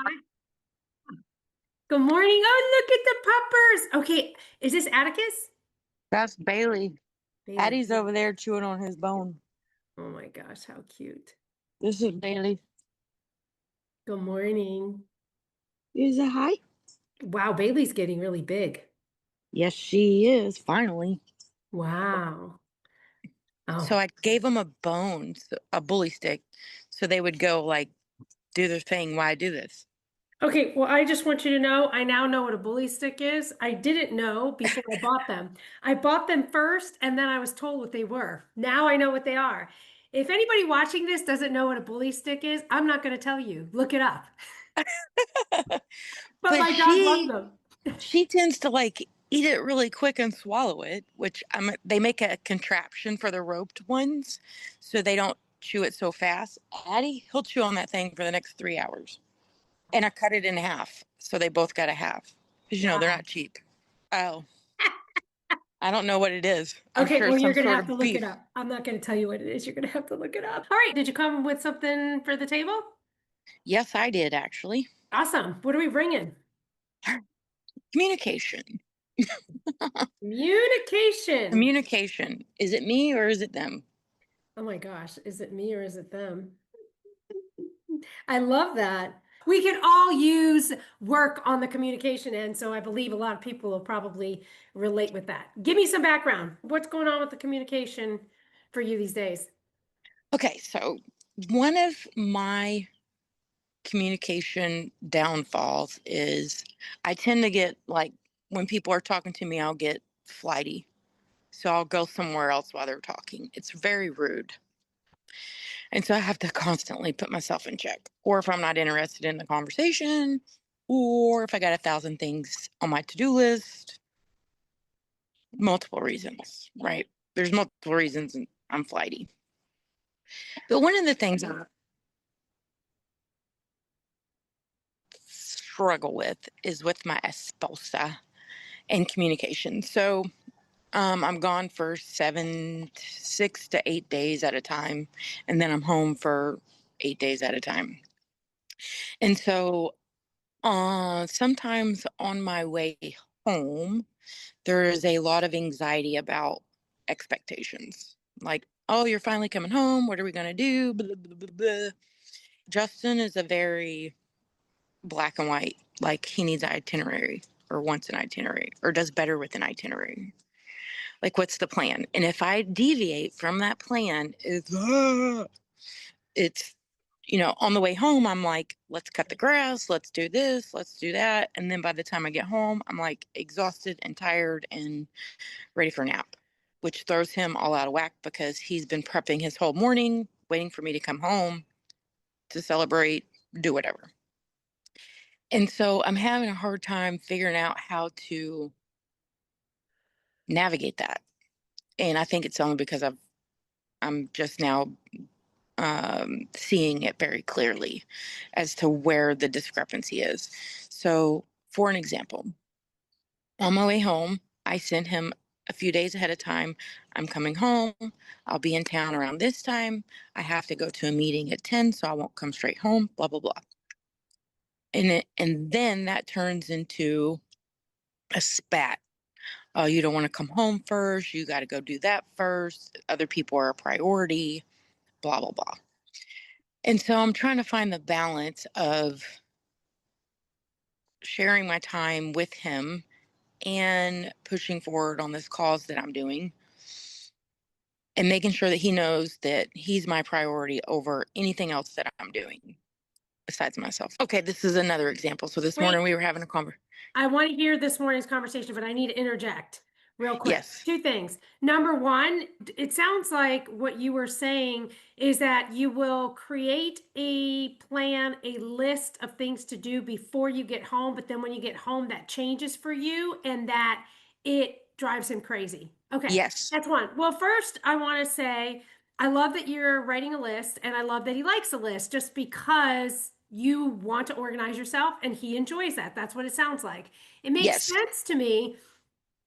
Hi. Good morning. Oh, look at the puppers. Okay, is this Atticus? That's Bailey. Bailey. Addie's over there chewing on his bone. Oh my gosh, how cute. This is Bailey. Good morning. Is it hi? Wow, Bailey's getting really big. Yes, she is, finally. Wow. So Oh. I gave them a bone, a bully stick, so they would go like do their thing. Why I do this? Okay, well, I just want you to know I now know what a bully stick is. I didn't know before I bought them. I bought them first and then I was told what they were. Now I know what they are. If anybody watching this doesn't know what a bully stick is, I'm not going to tell you. Look it up. But But my dog loves she them. she tends to like eat it really quick and swallow it, which they make a contraption for the roped ones, so they don't chew it so fast. Addie, he'll chew on that thing for the next 3 hours. And I cut it in half, so they both got a half. Because they're Wow. not cheap. Oh, I don't know what it is. I'm Okay, sure well, it's you're some going to sort have to of look it beef. up. I'm not going to tell you what it is. You're going to have to look it up. All right. Did you come with something for the table? Yes, I did actually. Awesome. What are we bringing? Communication. Communication. Communication. Is it me or is it them? Oh my gosh. Is it me or is it them? I love that. We can all use work on the communication end. So I believe a lot of people will probably relate with that. Give me some background. What's going on with the communication for you these days? Okay, so one of my communication downfalls is I tend to get like when people are talking to me, I'll get flighty. So I'll go somewhere else while they're talking. It's very rude. And so I have to constantly put myself in check. Or if I'm not interested in the conversation, or if I got 1,000 things on my to do list, multiple reasons, right? There's multiple reasons I'm flighty. But one of the things I struggle with is with my esposa and communication. So I'm gone for 6 to 8 days at a time, and then I'm home for 8 days at a time. And so sometimes on my way home, there is a lot of anxiety about expectations. Like, oh, you're finally coming home. What are we going to do? Blah, blah, blah, blah. Justin is a very black and white, like he needs an itinerary or wants an itinerary or does better with an itinerary. Like, what's the plan? And if I deviate from that plan, it's on the way home, I'm like, let's cut the grass, let's do this, let's do that. And then by the time I get home, I'm like exhausted and tired and ready for a nap, which throws him all out of whack because he's been prepping his whole morning, waiting for me to come home to celebrate, do whatever. And so I'm having a hard time figuring out how to navigate that. And I think it's only because I'm just now seeing it very clearly as to where the discrepancy is. So, for an example, on my way home, I sent him a few days ahead of time. I'm coming home. I'll be in town around this time. I have to go to a meeting at 10, so I won't come straight home, blah, blah, blah. And then that turns into a spat. Oh, you don't want to come home first. You got to go do that first. Other people are a priority, blah, blah, blah. And so I'm trying to find the balance of sharing my time with him and pushing forward on this cause that I'm doing and making sure that he knows that he's my priority over anything else that I'm doing besides myself. Okay, this is another example. So this morning Wait, we were having a conversation. I want to hear this morning's conversation, but I need to interject real quick. Yes, Two things. Number one, it sounds like what you were saying is that you will create a plan, a list of things to do before you get home, but then when you get home, that changes for you and that it drives him crazy. Okay, yes, that's one. Well, first, I want to say I love that you're writing a list and I love that he likes a list just because you want to organize yourself and he enjoys that. That's what it sounds like. It makes yes, sense to me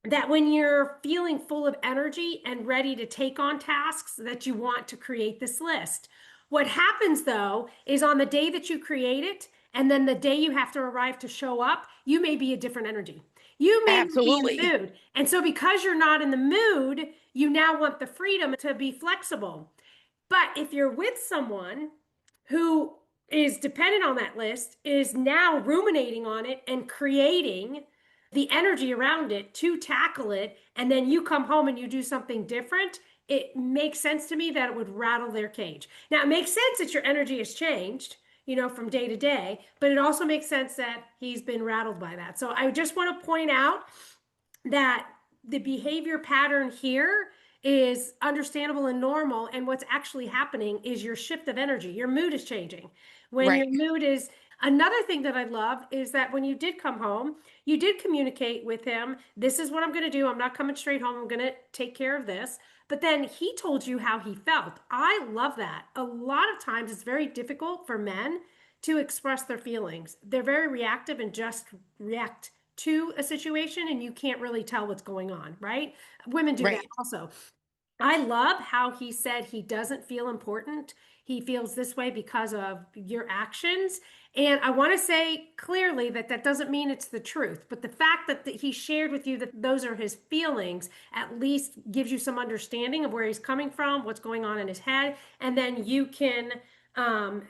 that when you're feeling full of energy and ready to take on tasks that you want to create this list. What happens though is on the day that you create it And then the day you have to arrive to show up, you may be a different energy. You may not be in the Absolutely. mood. And so because you're not in the mood, you now want the freedom to be flexible. But if you're with someone who is dependent on that list, is now ruminating on it and creating the energy around it to tackle it, and then you come home and you do something different, it makes sense to me that it would rattle their cage. Now, it makes sense that your energy has changed, from day to day, but it also makes sense that he's been rattled by that. So I just want to point out that the behavior pattern here is understandable and normal. And what's actually happening is your shift of energy. Your mood is changing. When your Right. mood is another thing that I love is that when you did come home, you did communicate with him. This is what I'm going to do. I'm not coming straight home. I'm going to take care of this. But then he told you how he felt. I love that. A lot of times it's very difficult for men to express their feelings. They're very reactive and just react to a situation and you can't really tell what's going on, right? Women do that Right. also. I love how he said he doesn't feel important. He feels this way because of your actions. And I want to say clearly that that doesn't mean it's the truth, but the fact that he shared with you that those are his feelings at least gives you some understanding of where he's coming from, what's going on in his head, and then you can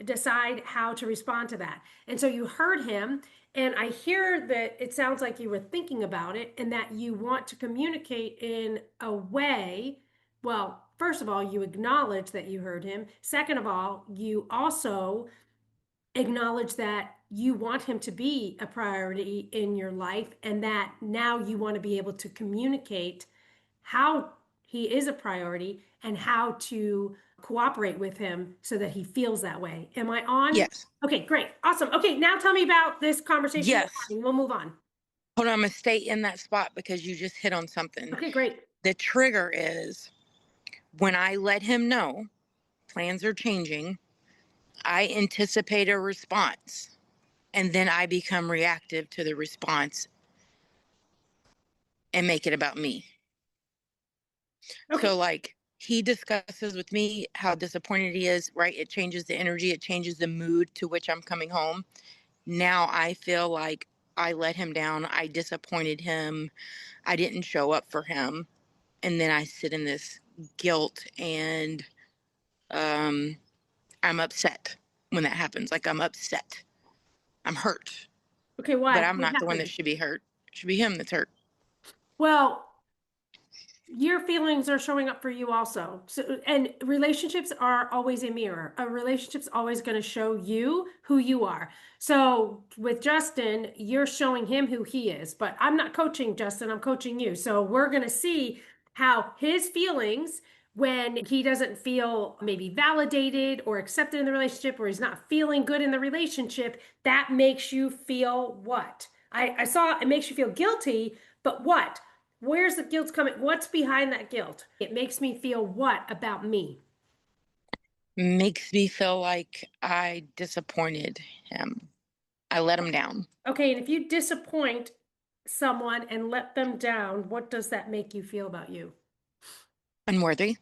decide how to respond to that. And so you heard him, and I hear that it sounds like you were thinking about it and that you want to communicate in a way. Well, first of all, you acknowledge that you heard him. Second of all, you also acknowledge that you want him to be a priority in your life and that now you want to be able to communicate how he is a priority and how to cooperate with him so that he feels that way. Am I on? Yes. Okay, great. Awesome. Okay, now tell me about this conversation you're Yes. having. We'll move on. Hold on. I'm going to stay in that spot because you just hit on something. Okay, great. The trigger is when I let him know plans are changing, I anticipate a response and then I become reactive to the response and make it about me. Okay. So, like, he discusses with me how disappointed he is, right? It changes the energy, it changes the mood to which I'm coming home. Now I feel like I let him down, I disappointed him, I didn't show up for him. And then I sit in this guilt and um, I'm upset when that happens. Like, I'm upset, I'm hurt, Okay, but why? I'm What not the one that happened? should be hurt. It should be him that's hurt. Well, your feelings are showing up for you also. So, and relationships are always a mirror. A relationship's always going to show you who you are. So with Justin, you're showing him who he is, but I'm not coaching Justin, I'm coaching you. So we're going to see how his feelings when he doesn't feel maybe validated or accepted in the relationship, or he's not feeling good in the relationship, that makes you feel what? I saw it makes you feel guilty, but what? Where's the guilt coming? What's behind that guilt? It makes me feel what about me? Makes me feel like I disappointed him. I let him down. Okay, and if you disappoint someone and let them down, what does that make you feel about you? Unworthy.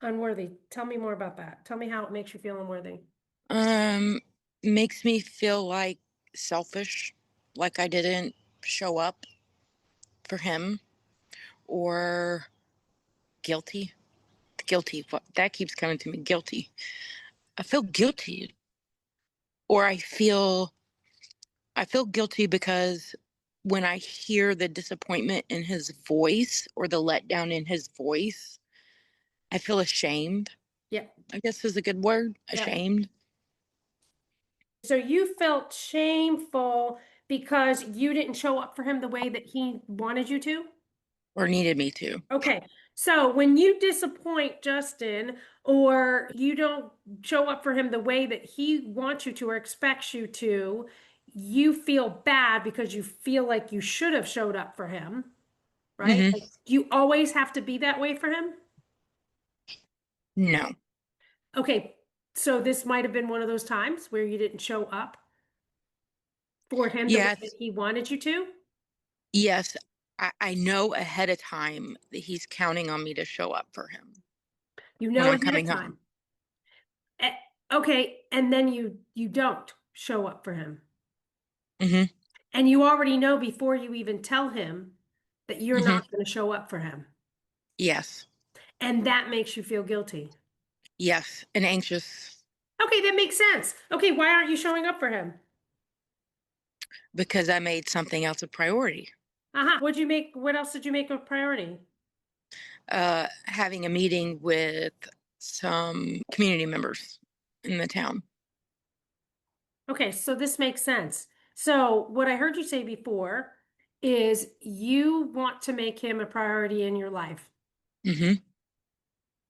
Unworthy. Tell me more about that. Tell me how it makes you feel unworthy. Um, Makes me feel like selfish, like I didn't show up for him, or guilty. Guilty. What that keeps coming to me. Guilty. I feel guilty, or I feel guilty because when I hear the disappointment in his voice or the letdown in his voice, I feel ashamed. Yeah, I guess is a good word. yeah. Ashamed, So you felt shameful because you didn't show up for him the way that he wanted you to? or needed me to. Okay, so when you disappoint Justin or you don't show up for him the way that he wants you to or expects you to, you feel bad because you feel like you should have showed up for him, right? Hmm. Like you always have to be that way for him? No. Okay, so this might have been one of those times where you didn't show up for him the way that Yes. he wanted you to. Yes. I know ahead of time that he's counting on me to show up for him You when know I'm ahead coming of time. home. Eh, Okay, and then you don't show up for him. Mhm. And you already know before you even tell him that you're Mhm. not going to show up for him. Yes. And that makes you feel guilty. Yes. And anxious Okay, that makes sense. Okay, why aren't you showing up for him? because I made something else a priority. Uh-huh. What else did you make a priority? Having a meeting with some community members in the town. Okay, so this makes sense. So what I heard you say before is you want to make him a priority in your life. Mhm.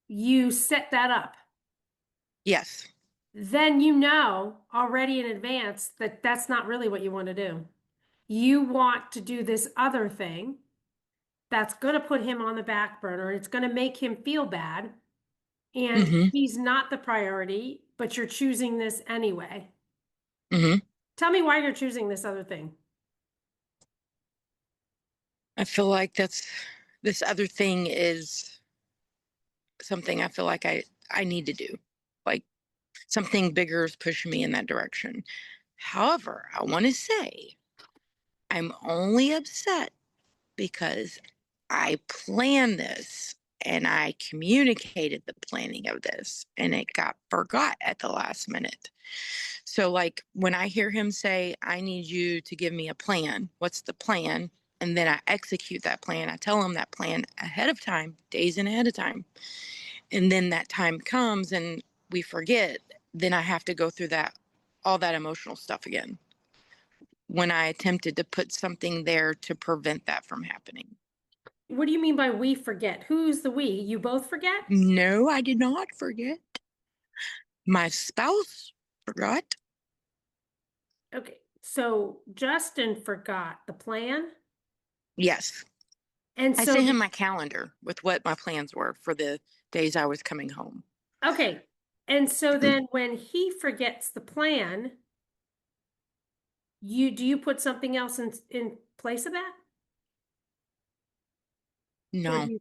You set that up. Yes. Then you know already in advance that that's not really what you want to do. You want to do this other thing that's going to put him on the back burner. It's going to make him feel bad. And Mhm. he's not the priority, but you're choosing this anyway. Mhm. Tell me why you're choosing this other thing. I feel like that's this other thing is something I feel like I need to do. Like something bigger is pushing me in that direction. However, I want to say I'm only upset because I planned this and I communicated the planning of this and it got forgot at the last minute. So, like, when I hear him say, I need you to give me a plan, what's the plan? And then I execute that plan. I tell him that plan ahead of time, days in ahead of time. And then that time comes and we forget. Then I have to go through all that emotional stuff again when I attempted to put something there to prevent that from happening. What do you mean by we forget? Who's the we? You both forget? No, I did not forget. My spouse forgot. Okay, so Justin forgot the plan. Yes. And I so, sent him my calendar with what my plans were for the days I was coming home. okay. And so then when he forgets the plan, do you put something else in place of that? Or do No. you,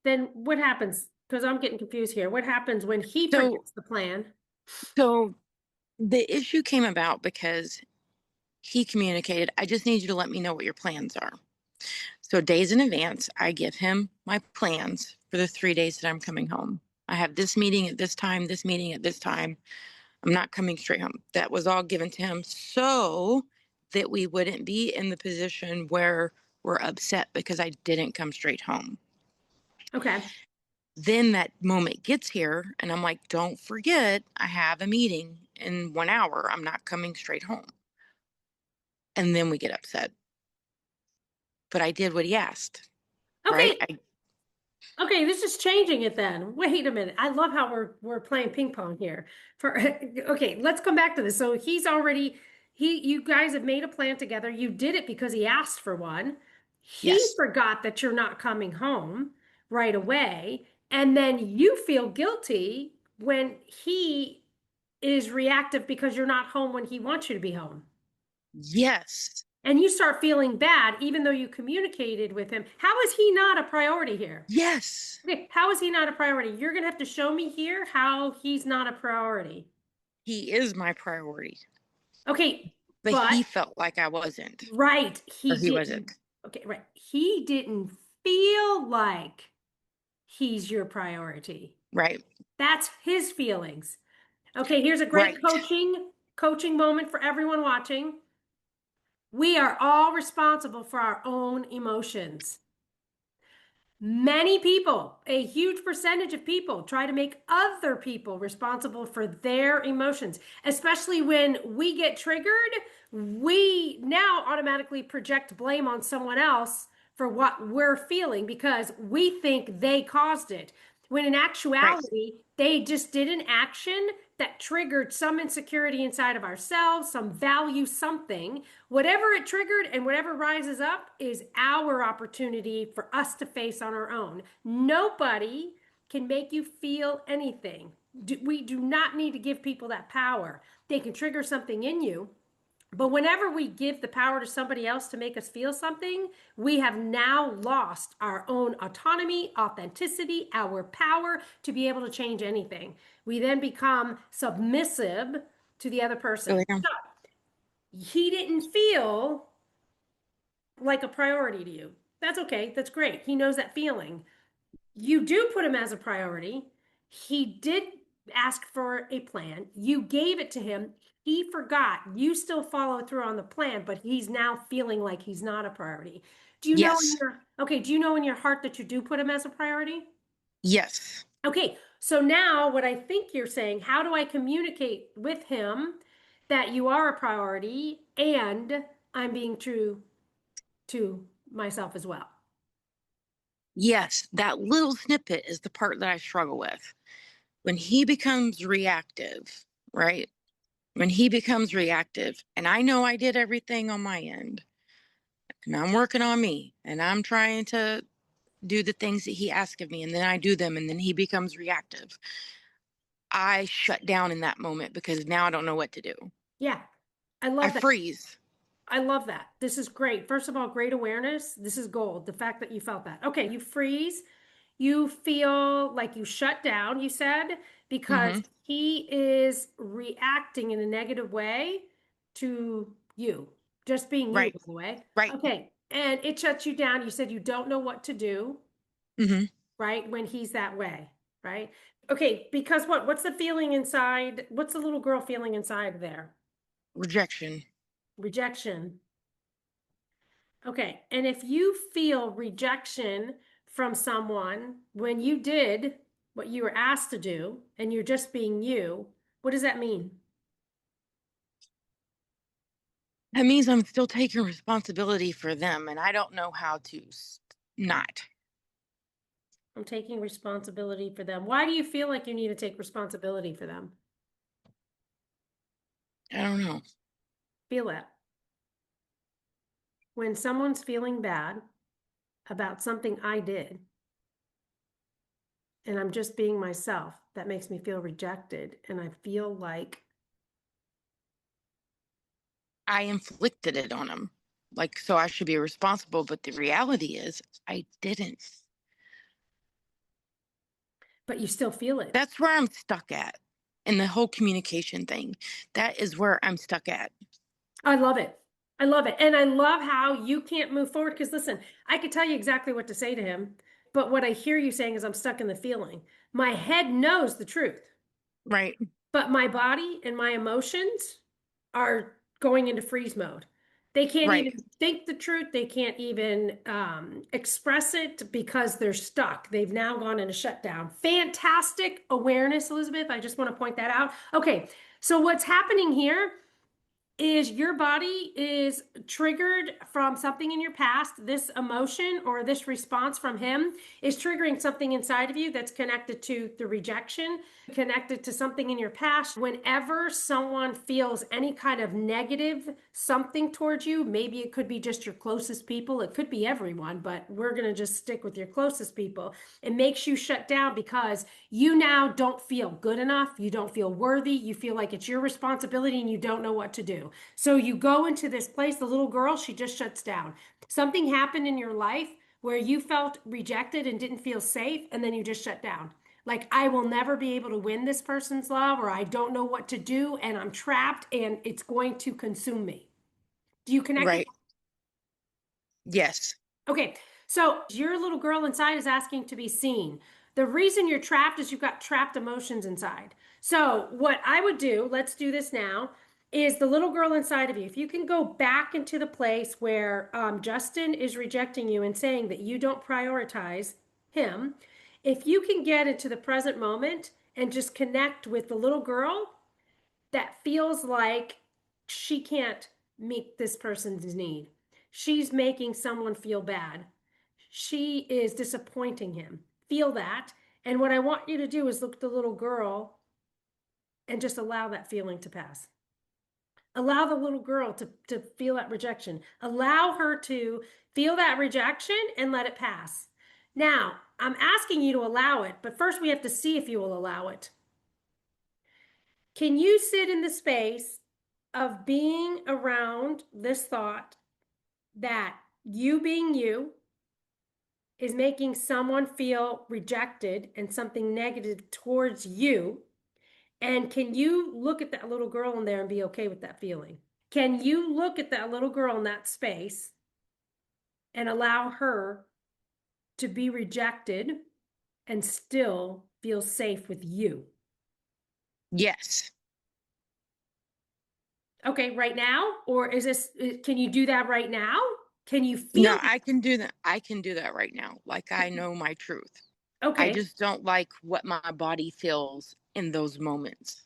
then what happens? Because I'm getting confused here. What happens when he So forgets the plan? so the issue came about because he communicated, I just need you to let me know what your plans are. So days in advance, I give him my plans for the 3 days that I'm coming home. I have this meeting at this time, this meeting at this time. I'm not coming straight home. That was all given to him so that we wouldn't be in the position where we're upset because I didn't come straight home. Okay. Then that moment gets here, and I'm like, don't forget, I have a meeting in 1 hour. I'm not coming straight home. And then we get upset. But I did what he asked, right? Okay. Okay, this is changing it then. Wait a minute. I love how we're playing ping pong here. For okay, let's come back to this. So you guys have made a plan together. You did it because he asked for one. He Yes. forgot that you're not coming home right away, and then you feel guilty when he is reactive because you're not home when he wants you to be home. Yes. And you start feeling bad even though you communicated with him. How is he not a priority here? Yes. Okay, how is he not a priority? You're gonna have to show me here how he's not a priority. He is my priority. Okay, But but he felt like I wasn't, right, or he he didn't. wasn't. Okay, right. He didn't feel like he's your priority. Right. That's his feelings. Okay, here's a great Right. coaching moment for everyone watching. We are all responsible for our own emotions. Many people, a huge percentage of people, try to make other people responsible for their emotions, especially when we get triggered. We now automatically project blame on someone else for what we're feeling because we think they caused it. When in Right. actuality, they just did an action that triggered some insecurity inside of ourselves, some value, something. Whatever it triggered and whatever rises up is our opportunity for us to face on our own. Nobody can make you feel anything. We do not need to give people that power. They can trigger something in you, but whenever we give the power to somebody else to make us feel something, we have now lost our own autonomy, authenticity, our power to be able to change anything. We then become submissive to the other So, person. yeah. He didn't feel like a priority to you. That's okay. That's great. He knows that feeling. You do put him as a priority. He did ask for a plan. You gave it to him. He forgot. You still followed through on the plan, but he's now feeling like he's not a priority. Do you know in Yes. your okay, do you know in your heart that you do put him as a priority? Yes. Okay, so now what I think you're saying, how do I communicate with him that you are a priority and I'm being true to myself as well? Yes. That little snippet is the part that I struggle with. When he becomes reactive, right? When he becomes reactive, and I know I did everything on my end, and I'm working on me, and I'm trying to do the things that he asked of me, and then I do them, and then he becomes reactive. I shut down in that moment because now I don't know what to do. Yeah, I I love that. freeze. I love that. This is great. First of all, great awareness. This is gold. The fact that you felt that. Okay, you freeze. You feel like you shut down, you said, because Hmm. he is reacting in a negative way to you, just being you, Right. by the way. Right. Okay, and it shuts you down. You said you don't know what to do, Hmm. right? When he's that way, right? Okay, because what? What's the feeling inside? What's the little girl feeling inside there? Rejection. Rejection. Okay. And if you feel rejection from someone when you did what you were asked to do and you're just being you, what does that mean? That means I'm still taking responsibility for them, and I don't know how to not. I'm taking responsibility for them. Why do you feel like you need to take responsibility for them? I don't know. Feel it. When someone's feeling bad about something I did and I'm just being myself, that makes me feel rejected. And I feel like, I inflicted it on him. Like, so I should be responsible. But the reality is, I didn't. but you still feel it. That's where I'm stuck at in the whole communication thing. That is where I'm stuck at. I love it. I love it. And I love how you can't move forward because listen, I could tell you exactly what to say to him, but what I hear you saying is I'm stuck in the feeling. My head knows the truth, Right. but my body and my emotions are going into freeze mode. They can't Right. even think the truth. They can't even express it because they're stuck. They've now gone into shutdown. Fantastic awareness, Elizabeth. I just want to point that out. Okay, so what's happening here is your body is triggered from something in your past. This emotion or this response from him is triggering something inside of you that's connected to the rejection, connected to something in your past. Whenever someone feels any kind of negative something towards you, maybe it could be just your closest people, it could be everyone, but we're going to just stick with your closest people. It makes you shut down because you now don't feel good enough. You don't feel worthy. You feel like it's your responsibility and you don't know what to do. So you go into this place, the little girl, she just shuts down. Something happened in your life where you felt rejected and didn't feel safe, and then you just shut down. Like, I will never be able to win this person's love, or I don't know what to do, and I'm trapped and it's going to consume me. Do you connect with Right. Yes. Okay, so your little girl inside is asking to be seen. The reason you're trapped is you've got trapped emotions inside. So, what I would do, let's do this now, is the little girl inside of you. If you can go back into the place where Justin is rejecting you and saying that you don't prioritize him, if you can get into the present moment and just connect with the little girl that feels like she can't meet this person's need. She's making someone feel bad. She is disappointing him. Feel that. And what I want you to do is look at the little girl and just allow that feeling to pass. Allow the little girl to feel that rejection. Allow her to feel that rejection and let it pass. Now, I'm asking you to allow it, but first we have to see if you will allow it. Can you sit in the space of being around this thought that you being you is making someone feel rejected and something negative towards you? And can you look at that little girl in there and be okay with that feeling? Can you look at that little girl in that space and allow her to be rejected and still feel safe with you? Yes. Okay, right now? Or is this, can you do that right now? Can you feel No, I can do that. I can do that right now. Like I know my truth. I Okay. just don't like what my body feels in those moments.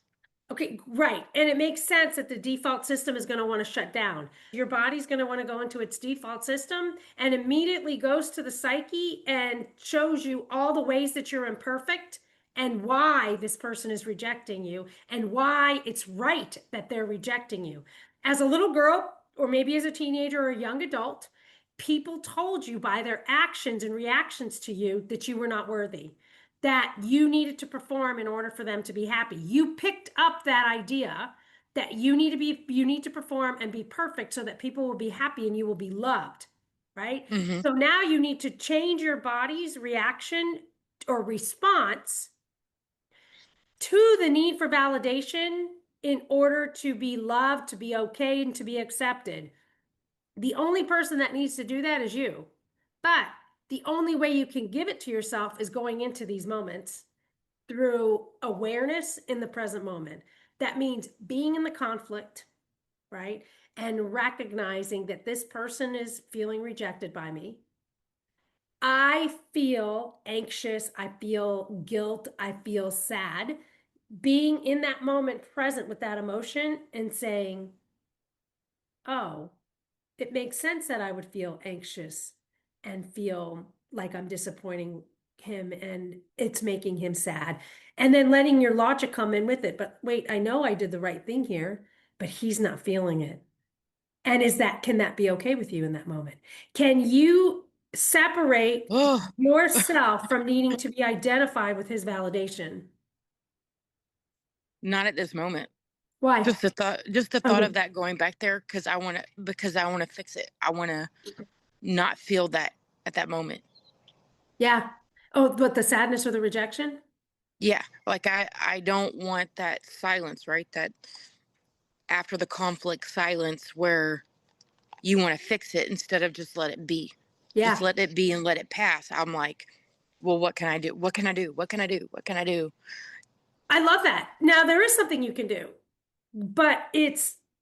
Okay, right. And it makes sense that the default system is going to want to shut down. Your body's going to want to go into its default system and immediately goes to the psyche and shows you all the ways that you're imperfect and why this person is rejecting you and why it's right that they're rejecting you. As a little girl, or maybe as a teenager or a young adult, people told you by their actions and reactions to you that you were not worthy, that you needed to perform in order for them to be happy. You picked up that idea that you need to perform and be perfect so that people will be happy and you will be loved, right? Hmm. So now you need to change your body's reaction or response to the need for validation in order to be loved, to be okay, and to be accepted. The only person that needs to do that is you. But the only way you can give it to yourself is going into these moments through awareness in the present moment. That means being in the conflict, right? And recognizing that this person is feeling rejected by me. I feel anxious. I feel guilt. I feel sad. Being in that moment present with that emotion and saying, oh, it makes sense that I would feel anxious and feel like I'm disappointing him and it's making him sad. And then letting your logic come in with it. But wait, I know I did the right thing here, but he's not feeling it. And can that be okay with you in that moment? Can you separate Oh, yourself from needing to be identified with his validation? not at this moment. Why? Just the thought of Okay. that going back there because I want to fix it. I want to not feel that at that moment. Yeah. Oh, but the sadness or the rejection? Yeah, like I don't want that silence, right? That after the conflict silence where you want to fix it instead of just let it be. Just Yeah. let it be and let it pass. I'm like, well, what can I do? What can I do? What can I do? What can I do? I love that. Now, there is something you can do, but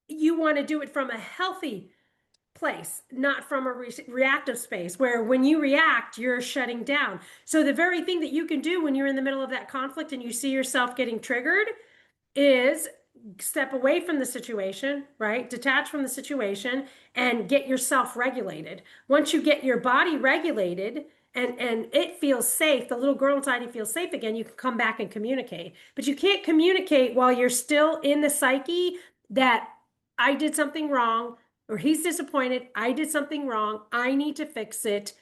you want to do it from a healthy place, not from a reactive space where when you react, you're shutting down. So, the very thing that you can do when you're in the middle of that conflict and you see yourself getting triggered is step away from the situation, right? Detach from the situation and get yourself regulated. Once you get your body regulated and it feels safe, the little girl inside you feels safe again, you can come back and communicate. But you can't communicate while you're still in the psyche that I did something wrong or he's disappointed, I did something wrong, I need to fix it.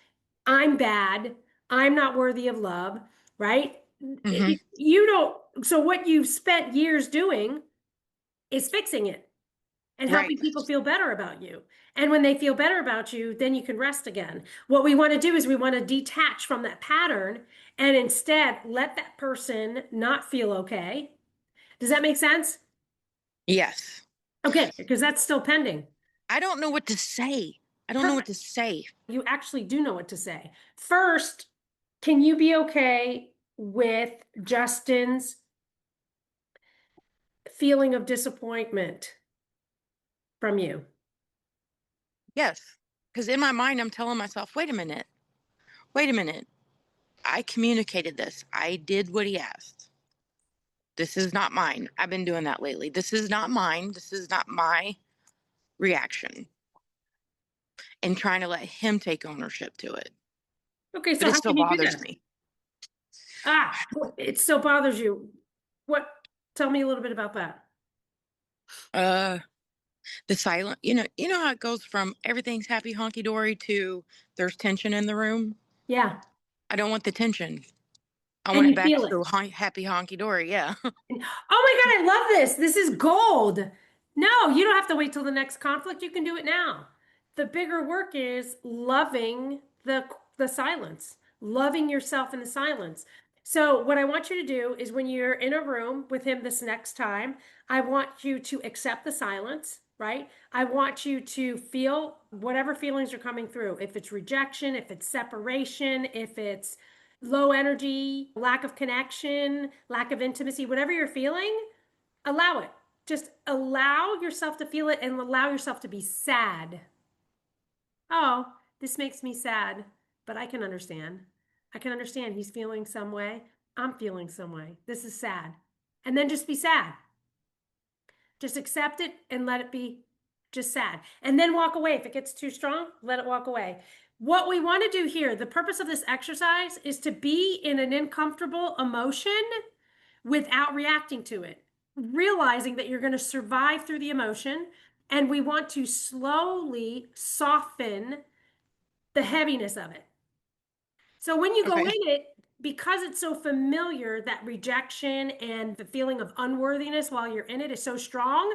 I'm bad. I'm not worthy of love, right? Hmm. You don't, so what you've spent years doing is fixing it and Right. helping people feel better about you. And when they feel better about you, then you can rest again. What we want to do is we want to detach from that pattern and instead let that person not feel okay. Does that make sense? Yes. Okay, because that's still pending. I don't know what to say. I don't know what Perfect. to say. You actually do know what to say. First, can you be okay with Justin's feeling of disappointment from you? Yes. Because in my mind, I'm telling myself, wait a minute. Wait a minute. I communicated this. I did what he asked. This is not mine. I've been doing that lately. This is not mine. This is not my reaction. And trying to let him take ownership to it. Okay, But so it how still can you do bothers that? me. It still bothers you. What? Tell me a little bit about that. Uh the silent, you know how it goes from everything's happy honky dory to there's tension in the room. Yeah. I don't want the tension. I And want it you back feel it. to happy honky dory. Yeah. Oh my God, I love this. This is gold. No, you don't have to wait till the next conflict. You can do it now. The bigger work is loving the silence, loving yourself in the silence. So what I want you to do is when you're in a room with him this next time, I want you to accept the silence. right? I want you to feel whatever feelings are coming through. If it's rejection, if it's separation, if it's low energy, lack of connection, lack of intimacy, whatever you're feeling, allow it. Just allow yourself to feel it and allow yourself to be sad. Oh, this makes me sad, but I can understand. I can understand he's feeling some way. I'm feeling some way. This is sad. And then just be sad. Just accept it and let it be just sad. And then walk away. If it gets too strong, let it walk away. What we want to do here, the purpose of this exercise is to be in an uncomfortable emotion without reacting to it, realizing that you're going to survive through the emotion. And we want to slowly soften the heaviness of it. So when you go Okay. in it, because it's so familiar, that rejection and the feeling of unworthiness while you're in it is so strong,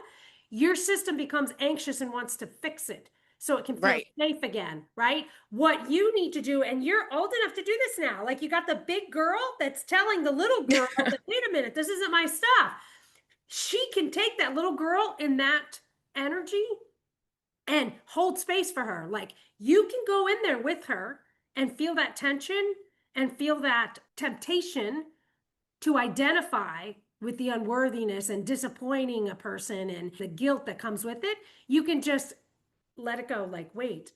your system becomes anxious and wants to fix it so it can feel Right. safe again, right? What you need to do, and you're old enough to do this now, like you got the big girl that's telling the little girl that, wait a minute, this isn't my stuff. She can take that little girl in that energy and hold space for her. Like you can go in there with her and feel that tension and feel that temptation to identify with the unworthiness and disappointing a person and the guilt that comes with it. You can just let it go. Like, wait,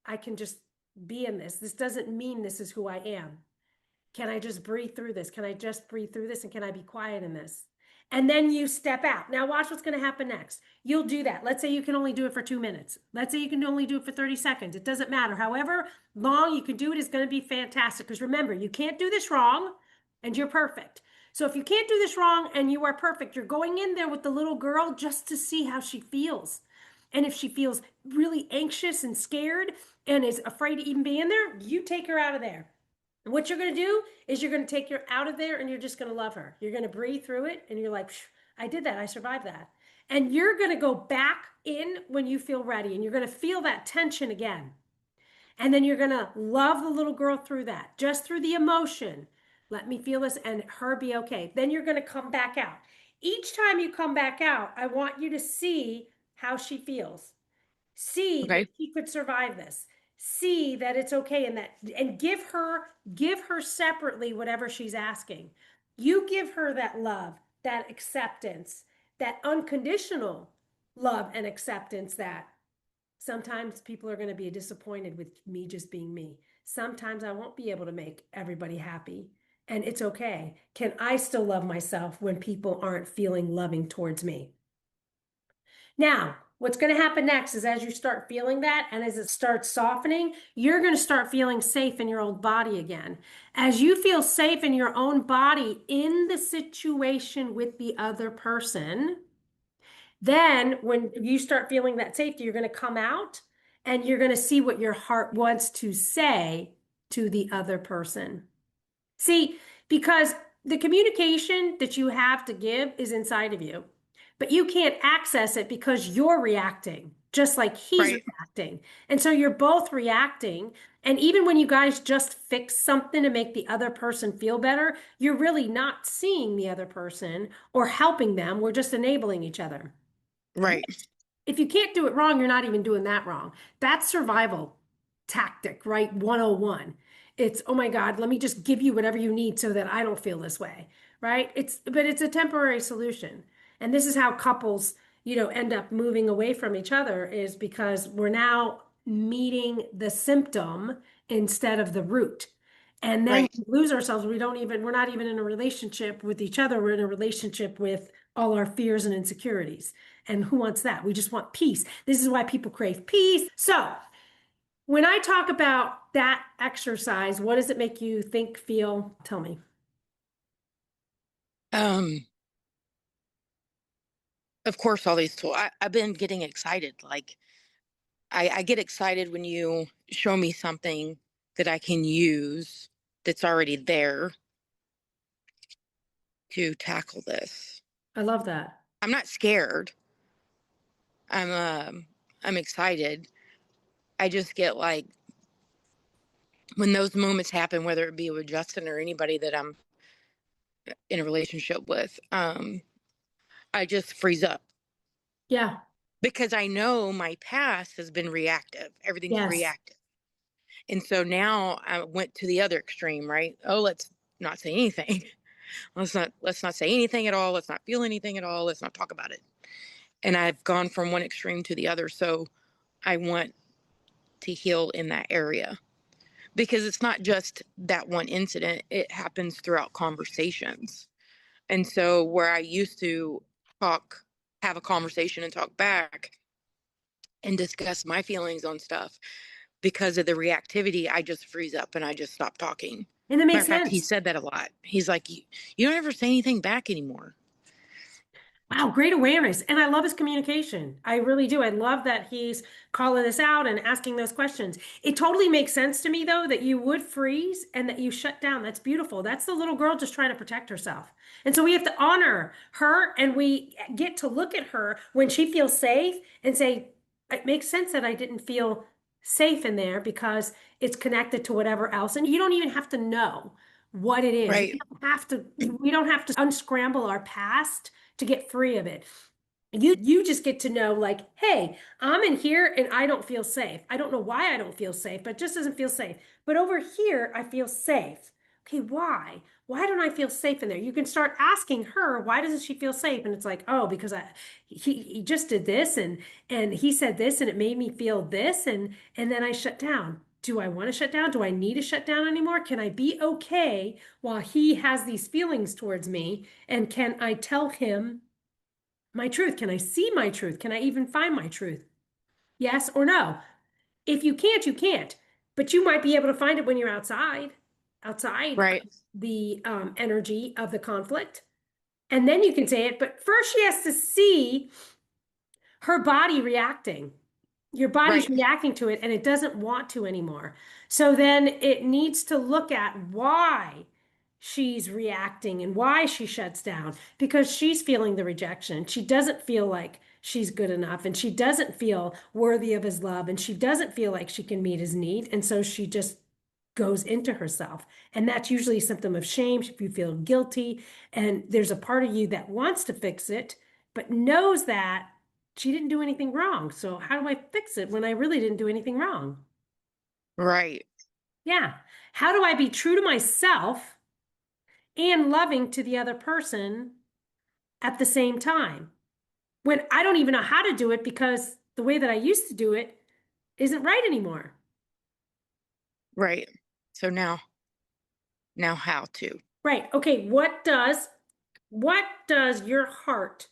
I can just be in this. This doesn't mean this is who I am. Can I just breathe through this? Can I just breathe through this? And can I be quiet in this? And then you step out. Now, watch what's going to happen next. You'll do that. Let's say you can only do it for 2 minutes. Let's say you can only do it for 30 seconds. It doesn't matter. However long you can do it is going to be fantastic. Because remember, you can't do this wrong and you're perfect. So if you can't do this wrong and you are perfect, you're going in there with the little girl just to see how she feels. And if she feels really anxious and scared and is afraid to even be in there, you take her out of there. And what you're going to do is you're going to take her out of there and you're just going to love her. You're going to breathe through it and you're like, I did that. I survived that. And you're going to go back in when you feel ready and you're going to feel that tension again. And then you're going to love the little girl through that, just through the emotion. Let me feel this and her be okay. Then you're going to come back out. Each time you come back out, I want you to see how she feels. See that Okay. she could survive this. See that it's okay and that and give her separately whatever she's asking. You give her that love, that acceptance, that unconditional love and acceptance that sometimes people are going to be disappointed with me just being me. Sometimes I won't be able to make everybody happy. And it's okay. Can I still love myself when people aren't feeling loving towards me? Now, what's going to happen next is as you start feeling that and as it starts softening, you're going to start feeling safe in your own body again. As you feel safe in your own body in the situation with the other person, then when you start feeling that safety, you're going to come out and you're going to see what your heart wants to say to the other person. See, because the communication that you have to give is inside of you, but you can't access it because you're reacting, just like he's Right. reacting. And so you're both reacting. And even when you guys just fix something to make the other person feel better, you're really not seeing the other person or helping them. We're just enabling each other. Right. If you can't do it wrong, you're not even doing that wrong. That's survival tactic, right? 101. It's, oh my God, let me just give you whatever you need so that I don't feel this way, right? But it's a temporary solution. And this is how couples, end up moving away from each other is because we're now meeting the symptom instead of the root. And then Right. we lose ourselves. We're not even in a relationship with each other. We're in a relationship with all our fears and insecurities. And who wants that? We just want peace. This is why people crave peace. So, when I talk about that exercise, what does it make you think, feel? Tell me. Um, of course, all these tools. I've been getting excited. Like I get excited when you show me something that I can use that's already there to tackle this. I love that. I'm not scared. I'm I'm excited. I just get like when those moments happen, whether it be with Justin or anybody that I'm in a relationship with, I just freeze up. Yeah. because I know my past has been reactive. Everything's Yes. reactive. And so now I went to the other extreme, right? Oh, let's not say anything. Let's not say anything at all. Let's not feel anything at all. Let's not talk about it. And I've gone from one extreme to the other. So I want to heal in that area because it's not just that one incident, it happens throughout conversations. And so where I used to talk, have a conversation and talk back and discuss my feelings on stuff, because of the reactivity, I just freeze up and I just stop talking. And it Matter makes of fact, he sense. said that a lot. He's like, you don't ever say anything back anymore. Wow, great awareness. And I love his communication. I really do. I love that he's calling this out and asking those questions. It totally makes sense to me, though, that you would freeze and that you shut down. That's beautiful. That's the little girl just trying to protect herself. And so we have to honor her and we get to look at her when she feels safe and say, it makes sense that I didn't feel safe in there because it's connected to whatever else. And you don't even have to know what it is. Right. We don't have to unscramble our past to get free of it. You just get to know, like, hey, I'm in here and I don't feel safe. I don't know why I don't feel safe, but it just doesn't feel safe. But over here, I feel safe. Okay, why? Why don't I feel safe in there? You can start asking her, why doesn't she feel safe? And it's like, oh, because he just did this and he said this and it made me feel this and then I shut down. Do I want to shut down? Do I need to shut down anymore? Can I be okay while he has these feelings towards me? And can I tell him my truth? Can I see my truth? Can I even find my truth? Yes or no? If you can't, you can't. But you might be able to find it when you're outside Right. the energy of the conflict. And then you can say it. But first, she has to see her body reacting. Your body's Right. reacting to it and it doesn't want to anymore. So then it needs to look at why she's reacting and why she shuts down because she's feeling the rejection. She doesn't feel like she's good enough and she doesn't feel worthy of his love and she doesn't feel like she can meet his need. And so she just goes into herself. And that's usually a symptom of shame if you feel guilty. And there's a part of you that wants to fix it, but knows that she didn't do anything wrong. So how do I fix it when I really didn't do anything wrong? Right. Yeah. How do I be true to myself and loving to the other person at the same time? When I don't even know how to do it because the way that I used to do it isn't right anymore. Right. So now how to? Right. Okay, what does your heart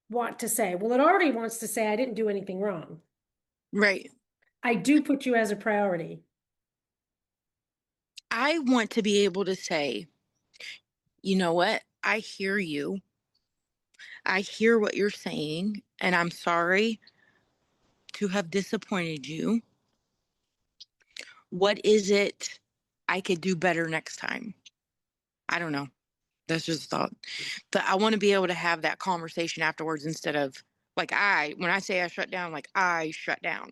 want to say? Well, it already wants to say I didn't do anything wrong. Right. I do put you as a priority. I want to be able to say, you know what? I hear you. I hear what you're saying, and I'm sorry to have disappointed you. What is it I could do better next time? I don't know. That's just a thought. But I want to be able to have that conversation afterwards instead of like when I say I shut down, like I shut down.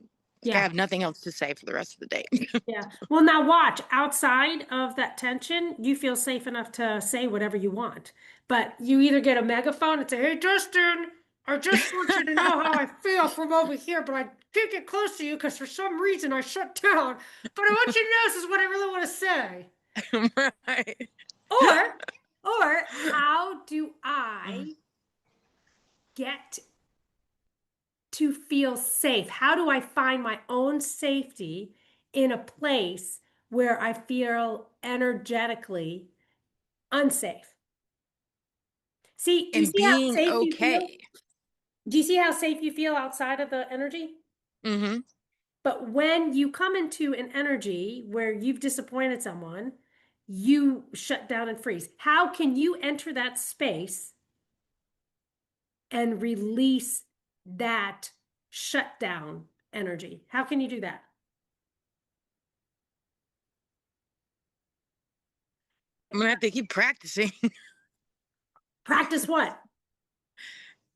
Like I Yeah. have nothing else to say for the rest of the day. Yeah. Well, now watch. Outside of that tension, you feel safe enough to say whatever you want. But you either get a megaphone and say, hey, Justin, I just want you to know how I feel from over here, but I can't get close to you because for some reason I shut down. But I want you to know this is what I really want to say. Right. Or, or how do I get to feel safe? How do I find my own safety in a place where I feel energetically unsafe? See, do you And see how being safe you feel? okay. Do you see how safe you feel outside of the energy? Hmm. But when you come into an energy where you've disappointed someone, you shut down and freeze. How can you enter that space and release that shutdown energy? How can you do that? I'm gonna have to keep practicing Practice what?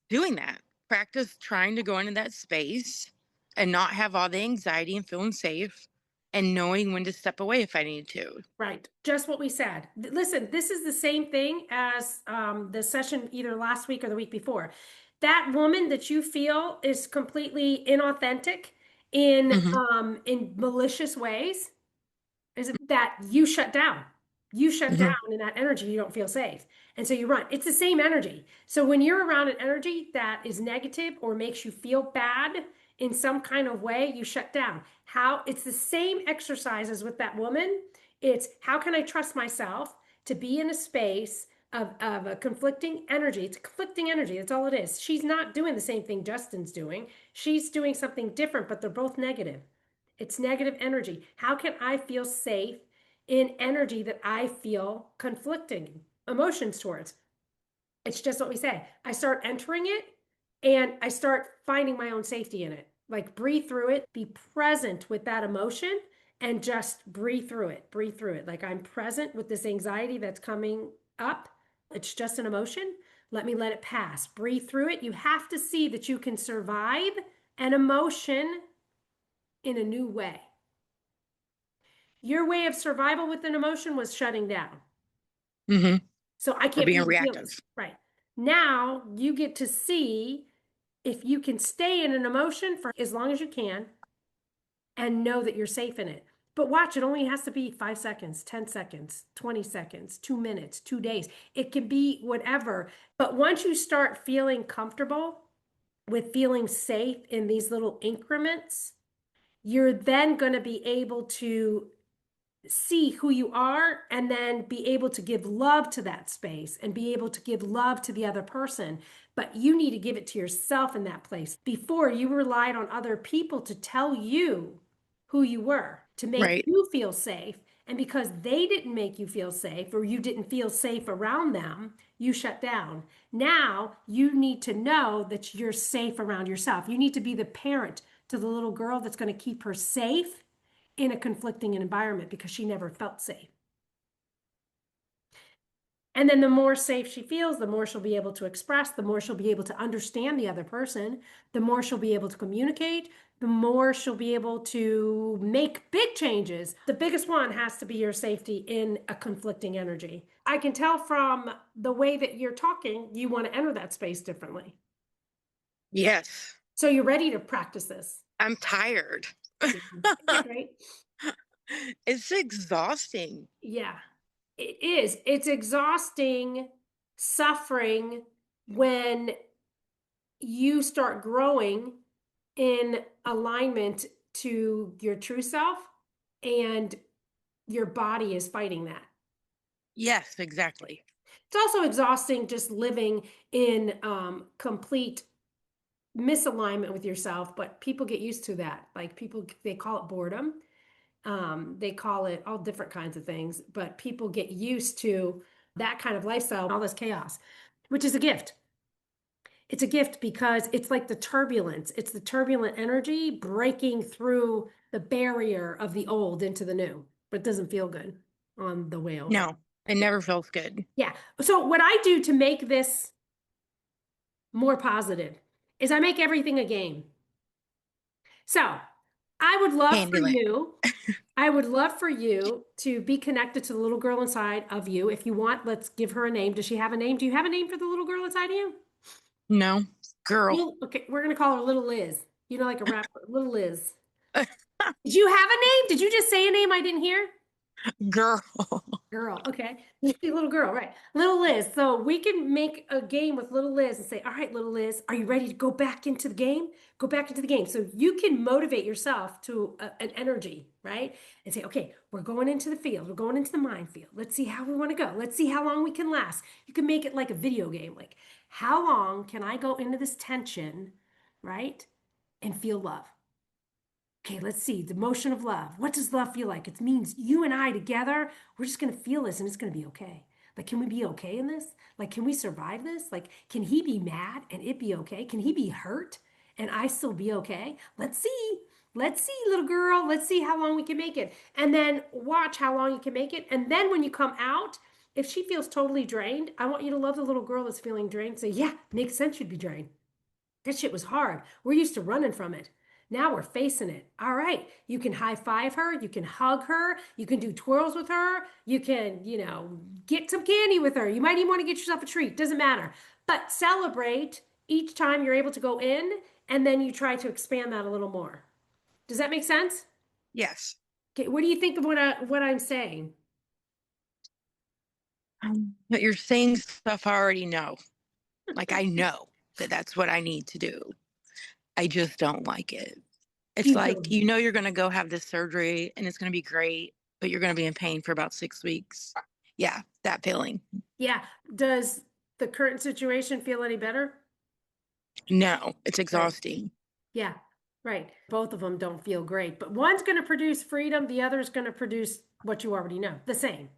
doing that. Practice trying to go into that space and not have all the anxiety and feeling safe and knowing when to step away if I need to. Right. Just what we said. Listen, this is the same thing as the session either last week or the week before. That woman that you feel is completely inauthentic Hmm. in malicious ways, is that you shut down. You shut down Hmm. in that energy, you don't feel safe. And so you run. It's the same energy. So when you're around an energy that is negative or makes you feel bad in some kind of way, you shut down. How it's the same exercise as with that woman. It's how can I trust myself to be in a space of a conflicting energy? It's conflicting energy. That's all it is. She's not doing the same thing Justin's doing. She's doing something different, but they're both negative. It's negative energy. How can I feel safe in energy that I feel conflicting emotions towards? It's just what we say. I start entering it and I start finding my own safety in it. Like breathe through it, be present with that emotion and just breathe through it. Breathe through it. Like I'm present with this anxiety that's coming up. It's just an emotion. Let me let it pass. Breathe through it. You have to see that you can survive an emotion in a new way. Your way of survival with an emotion was shutting down. Hmm. So I Or can't being be feeling. reactive. Right. Now you get to see if you can stay in an emotion for as long as you can and know that you're safe in it. But watch, it only has to be 5 seconds, 10 seconds, 20 seconds, 2 minutes, 2 days. It can be whatever. But once you start feeling comfortable with feeling safe in these little increments, you're then going to be able to see who you are and then be able to give love to that space and be able to give love to the other person. But you need to give it to yourself in that place. Before you relied on other people to tell you who you were, to make Right. you feel safe. And because they didn't make you feel safe or you didn't feel safe around them, you shut down. Now you need to know that you're safe around yourself. You need to be the parent to the little girl that's going to keep her safe in a conflicting environment because she never felt safe. And then the more safe she feels, the more she'll be able to express, the more she'll be able to understand the other person, the more she'll be able to communicate, the more she'll be able to make big changes. The biggest one has to be your safety in a conflicting energy. I can tell from the way that you're talking, you want to enter that space differently. Yes. So you're ready to practice this. I'm tired. Yeah. Isn't that great? It's exhausting. Yeah, it is. It's exhausting suffering when you start growing in alignment to your true self and your body is fighting that. Yes, exactly. It's also exhausting just living in complete misalignment with yourself, but people get used to that. Like people, they call it boredom. They call it all different kinds of things, but people get used to that kind of lifestyle, all this chaos, which is a gift. It's a gift because it's like the turbulence. It's the turbulent energy breaking through the barrier of the old into the new, but it doesn't feel good on the way over. No, it never feels good. Yeah. So what I do to make this more positive is I make everything a game. So I would love for Candyland. you, I would love for you to be connected to the little girl inside of you. If you want, let's give her a name. Does she have a name? Do you have a name for the little girl inside of you? No, girl. Okay, we're gonna call her Little Liz. You know, like a rapper, Little Liz. Did you have a name? Did you just say a name I didn't hear? Girl. Girl, okay. Hey, little girl, right. Little Liz. So we can make a game with little Liz and say, all right, little Liz, are you ready to go back into the game? Go back into the game. So you can motivate yourself to an energy, right? And say, okay, we're going into the field. We're going into the minefield. Let's see how we want to go. Let's see how long we can last. You can make it like a video game. Like, how long can I go into this tension, right? And feel love? Okay, let's see. The motion of love. What does love feel like? It means you and I together, we're just going to feel this and it's going to be okay. Like, can we be okay in this? Like, can we survive this? Like, can he be mad and it be okay? Can he be hurt and I still be okay? Let's see. Let's see, little girl. Let's see how long we can make it. And then watch how long you can make it. And then when you come out, if she feels totally drained, I want you to love the little girl that's feeling drained. Say, yeah, makes sense you'd be drained. That shit was hard. We're used to running from it. Now we're facing it. All right. You can high five her. You can hug her. You can do twirls with her. You can, get some candy with her. You might even want to get yourself a treat. Doesn't matter. But celebrate each time you're able to go in, and then you try to expand that a little more. Does that make sense? Yes. Okay, what do you think of what I'm saying? But you're saying stuff I already know. Like I know that that's what I need to do. I just don't like it. It's You like, don't. you're going to go have this surgery and it's going to be great, but you're going to be in pain for about 6 weeks. Yeah, that feeling. Yeah. Does the current situation feel any better? No, it's Right. exhausting. Yeah. Right. Both of them don't feel great, but one's going to produce freedom, the other's going to produce what you already know, the same.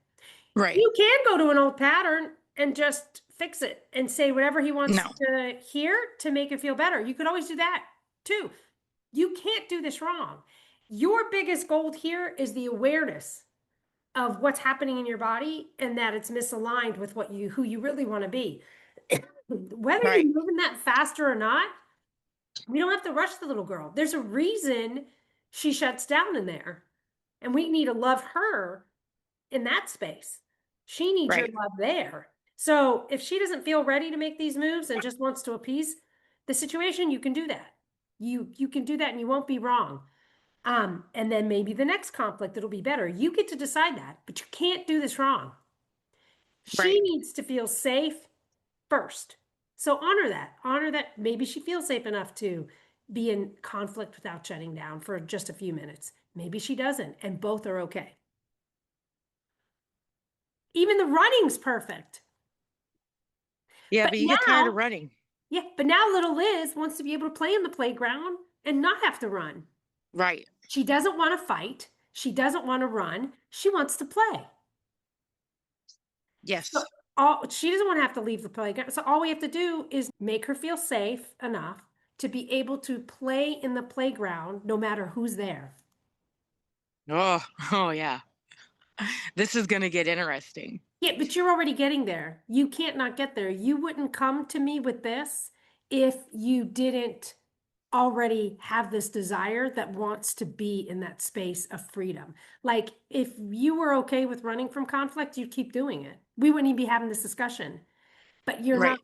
Right. You can go to an old pattern and just fix it and say whatever he wants No. to hear to make it feel better. You could always do that too. You can't do this wrong. Your biggest goal here is the awareness of what's happening in your body and that it's misaligned with what you who you really want to be. Whether Right. you're moving that faster or not, we don't have to rush the little girl. There's a reason she shuts down in there. And we need to love her in that space. She needs your Right. love there. So if she doesn't feel ready to make these moves and just wants to appease the situation, you can do that. You can do that and you won't be wrong. And then maybe the next conflict it'll be better. You get to decide that, but you can't do this wrong. She Right. needs to feel safe first. So honor that. Honor that maybe she feels safe enough to be in conflict without shutting down for just a few minutes. Maybe she doesn't, and both are okay. Even the running's perfect. Yeah, But but you get tired of now, running. yeah, but now little Liz wants to be able to play in the playground and not have to run. Right. She doesn't want to fight. She doesn't want to run. She wants to play. So Yes. all she doesn't want to have to leave the playground. So all we have to do is make her feel safe enough to be able to play in the playground no matter who's there. Oh, oh yeah. This is going to get interesting. Yeah, but you're already getting there. You can't not get there. You wouldn't come to me with this if you didn't already have this desire that wants to be in that space of freedom. Like if you were okay with running from conflict, you'd keep doing it. We wouldn't even be having this discussion. But you're not. Right.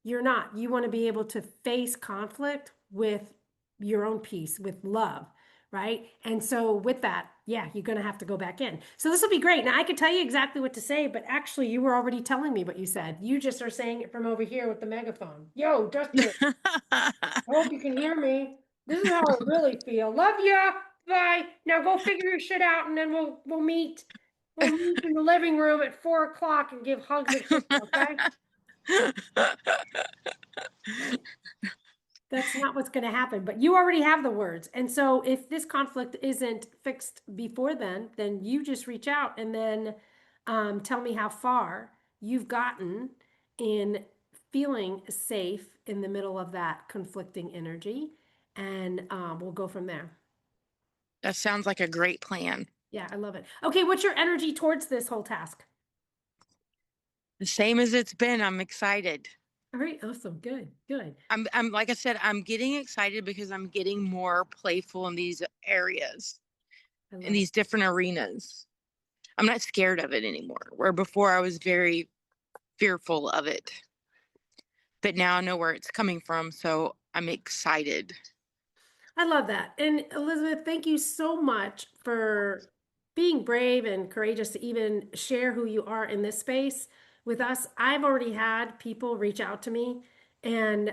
You're not. You want to be able to face conflict with your own peace, with love, right? And so with that, yeah, you're going to have to go back in. So this will be great. Now I could tell you exactly what to say, but actually you were already telling me what you said. You just are saying it from over here with the megaphone. Yo, Dustin, I hope you can hear me. This is how I really feel. Love ya. Bye. Now go figure your shit out and then we'll meet. We'll meet in the living room at 4 o'clock and give hugs and kisses, okay? That's not what's going to happen, but you already have the words. And so if this conflict isn't fixed before then you just reach out and then tell me how far you've gotten in feeling safe in the middle of that conflicting energy. And we'll go from there. That sounds like a great plan. Yeah, I love it. Okay, what's your energy towards this whole task? The same as it's been. I'm excited. All right, awesome. Good, good. I'm like I said, I'm getting excited because I'm getting more playful in these areas, I in love it. these different arenas. I'm not scared of it anymore, where before I was very fearful of it. But now I know where it's coming from, so I'm excited. I love that. And Elizabeth, thank you so much for being brave and courageous to even share who you are in this space with us. I've already had people reach out to me and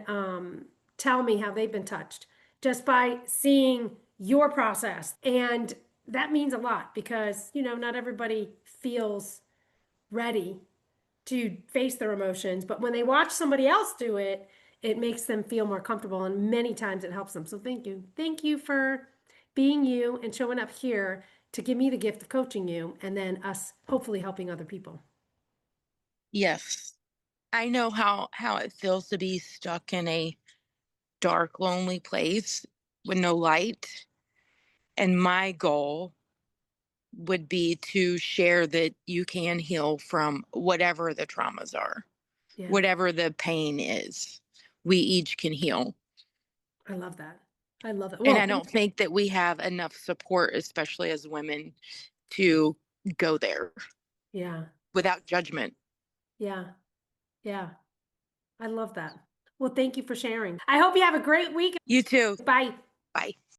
tell me how they've been touched just by seeing your process. And that means a lot because, not everybody feels ready to face their emotions. But when they watch somebody else do it, it makes them feel more comfortable. And many times it helps them. So thank you. Thank you for being you and showing up here to give me the gift of coaching you and then us hopefully helping other people. Yes. I know how it feels to be stuck in a dark, lonely place with no light. And my goal would be to share that you can heal from whatever the traumas are, Yeah, whatever the pain is. We each can heal. I love that. I love it. And Well, I don't think that we have enough support, especially as women, to go there yeah, without judgment. yeah, yeah. I love that. Well, Well, thank you for sharing. I hope you have a great week. You too. Bye. Bye.